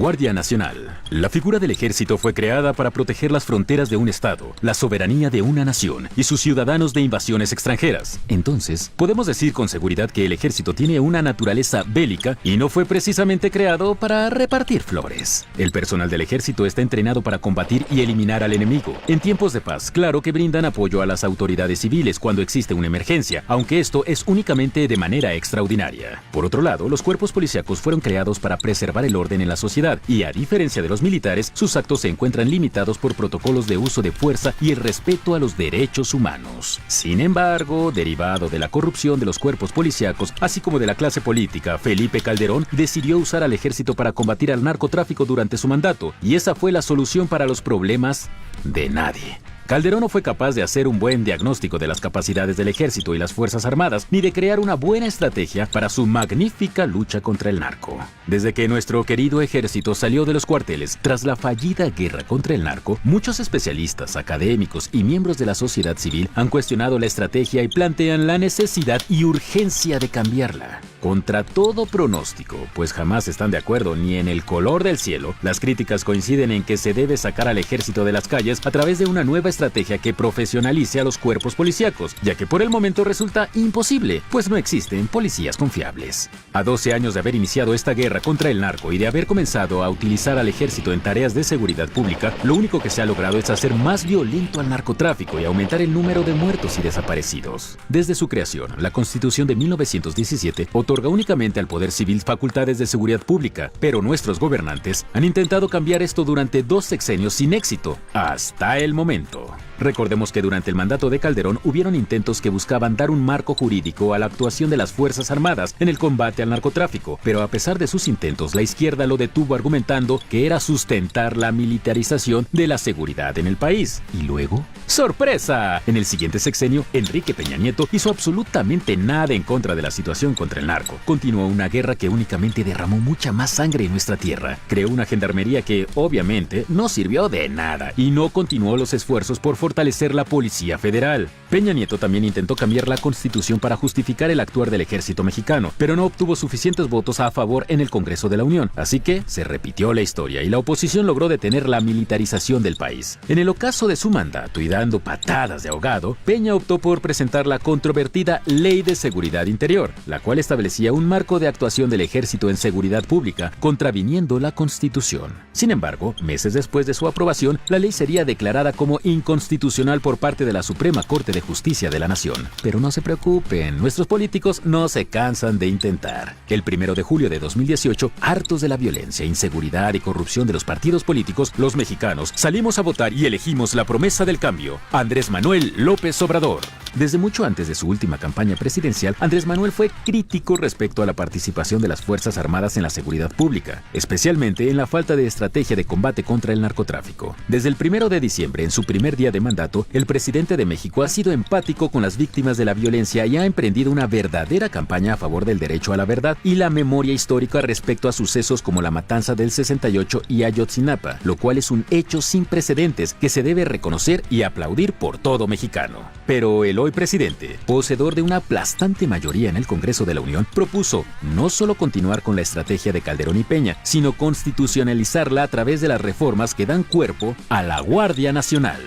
Guardia Nacional. La figura del ejército fue creada para proteger las fronteras de un estado, la soberanía de una nación y sus ciudadanos de invasiones extranjeras. Entonces, podemos decir con seguridad que el ejército tiene una naturaleza bélica y no fue precisamente creado para repartir flores. El personal del ejército está entrenado para combatir y eliminar al enemigo. En tiempos de paz, claro que brindan apoyo a las autoridades civiles cuando existe una emergencia, aunque esto es únicamente de manera extraordinaria. Por otro lado, los cuerpos policíacos fueron creados para preservar el orden en la sociedad y, a diferencia de los militares, sus actos se encuentran limitados por protocolos de uso de fuerza y el respeto a los derechos humanos. Sin embargo, derivado de la corrupción de los cuerpos policíacos, así como de la clase política, Felipe Calderón decidió usar al ejército para combatir al narcotráfico durante su mandato, y esa fue la solución para los problemas de nadie. Calderón no fue capaz de hacer un buen diagnóstico de las capacidades del ejército y las fuerzas armadas, ni de crear una buena estrategia para su magnífica lucha contra el narco. Desde que nuestro querido ejército salió de los cuarteles tras la fallida guerra contra el narco, muchos especialistas, académicos y miembros de la sociedad civil han cuestionado la estrategia y plantean la necesidad y urgencia de cambiarla. Contra todo pronóstico, pues jamás están de acuerdo ni en el color del cielo, las críticas coinciden en que se debe sacar al ejército de las calles a través de una nueva estrategia que profesionalice a los cuerpos policíacos, ya que por el momento resulta imposible, pues no existen policías confiables. A 12 años de haber iniciado esta guerra contra el narco y de haber comenzado a utilizar al ejército en tareas de seguridad pública, lo único que se ha logrado es hacer más violento al narcotráfico y aumentar el número de muertos y desaparecidos. Desde su creación, la Constitución de 1917 otorga únicamente al Poder Civil facultades de seguridad pública, pero nuestros gobernantes han intentado cambiar esto durante 2 sexenios sin éxito, hasta el momento. Recordemos que durante el mandato de Calderón hubieron intentos que buscaban dar un marco jurídico a la actuación de las Fuerzas Armadas en el combate al narcotráfico, pero a pesar de sus intentos, la izquierda lo detuvo argumentando que era sustentar la militarización de la seguridad en el país. Y luego, ¡sorpresa! En el siguiente sexenio, Enrique Peña Nieto hizo absolutamente nada en contra de la situación contra el narco. Continuó una guerra que únicamente derramó mucha más sangre en nuestra tierra. Creó una gendarmería que, obviamente, no sirvió de nada y no continuó los esfuerzos por fortalecer la Policía Federal. Peña Nieto también intentó cambiar la Constitución para justificar el actuar del ejército mexicano, pero no obtuvo suficientes votos a favor en el Congreso de la Unión, así que se repitió la historia y la oposición logró detener la militarización del país. En el ocaso de su mandato y dando patadas de ahogado, Peña optó por presentar la controvertida Ley de Seguridad Interior, la cual establecía un marco de actuación del ejército en seguridad pública, contraviniendo la Constitución. Sin embargo, meses después de su aprobación, la ley sería declarada como inconstitucional por parte de la Suprema Corte de Justicia de la Nación. Pero no se preocupen, nuestros políticos no se cansan de intentar. El 1 de julio de 2018, hartos de la violencia, inseguridad y corrupción de los partidos políticos, los mexicanos salimos a votar y elegimos la promesa del cambio, Andrés Manuel López Obrador. Desde mucho antes de su última campaña presidencial, Andrés Manuel fue crítico respecto a la participación de las Fuerzas Armadas en la seguridad pública, especialmente en la falta de estrategia de combate contra el narcotráfico. Desde el 1 de diciembre, en su primer día de mandato, el presidente de México ha sido empático con las víctimas de la violencia y ha emprendido una verdadera campaña a favor del derecho a la verdad y la memoria histórica respecto a sucesos como la matanza del 68 y Ayotzinapa, lo cual es un hecho sin precedentes que se debe reconocer y aplaudir por todo mexicano. Pero el hoy presidente, poseedor de una aplastante mayoría en el Congreso de la Unión, propuso no solo continuar con la estrategia de Calderón y Peña, sino constitucionalizarla a través de las reformas que dan cuerpo a la Guardia Nacional.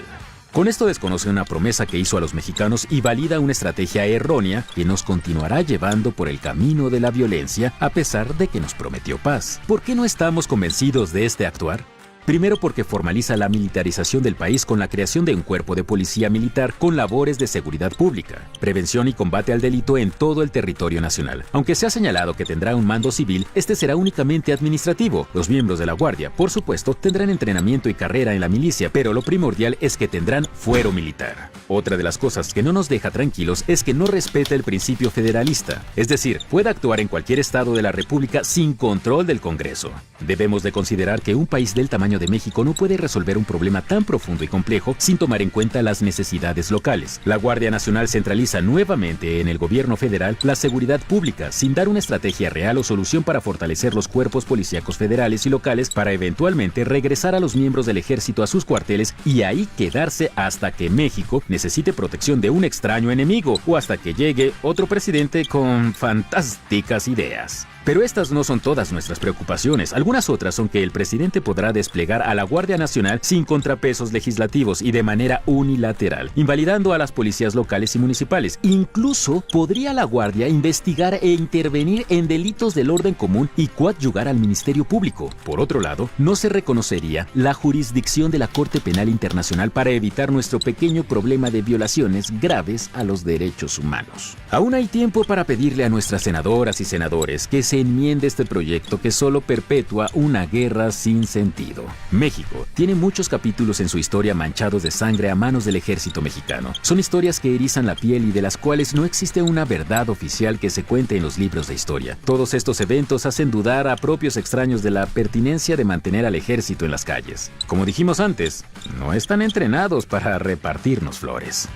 Con esto desconoce una promesa que hizo a los mexicanos y valida una estrategia errónea que nos continuará llevando por el camino de la violencia a pesar de que nos prometió paz. ¿Por qué no estamos convencidos de este actuar? Primero porque formaliza la militarización del país con la creación de un cuerpo de policía militar con labores de seguridad pública, prevención y combate al delito en todo el territorio nacional. Aunque se ha señalado que tendrá un mando civil, este será únicamente administrativo. Los miembros de la Guardia, por supuesto, tendrán entrenamiento y carrera en la milicia, pero lo primordial es que tendrán fuero militar. Otra de las cosas que no nos deja tranquilos es que no respeta el principio federalista, es decir, puede actuar en cualquier estado de la República sin control del Congreso. Debemos de considerar que un país del tamaño de México no puede resolver un problema tan profundo y complejo sin tomar en cuenta las necesidades locales. La Guardia Nacional centraliza nuevamente en el gobierno federal la seguridad pública sin dar una estrategia real o solución para fortalecer los cuerpos policíacos federales y locales para eventualmente regresar a los miembros del ejército a sus cuarteles y ahí quedarse hasta que México necesite protección de un extraño enemigo o hasta que llegue otro presidente con fantásticas ideas. Pero estas no son todas nuestras preocupaciones. Algunas otras son que el presidente podrá desplegar a la Guardia Nacional sin contrapesos legislativos y de manera unilateral, invalidando a las policías locales y municipales. Incluso podría la Guardia investigar e intervenir en delitos del orden común y coadyuvar al Ministerio Público. Por otro lado, no se reconocería la jurisdicción de la Corte Penal Internacional para evitar nuestro pequeño problema de violaciones graves a los derechos humanos. Aún hay tiempo para pedirle a nuestras senadoras y senadores que se enmiende este proyecto que solo perpetúa una guerra sin sentido. México tiene muchos capítulos en su historia manchados de sangre a manos del ejército mexicano. Son historias que erizan la piel y de las cuales no existe una verdad oficial que se cuente en los libros de historia. Todos estos eventos hacen dudar a propios extraños de la pertinencia de mantener al ejército en las calles. Como dijimos antes, no están entrenados para repartirnos flores.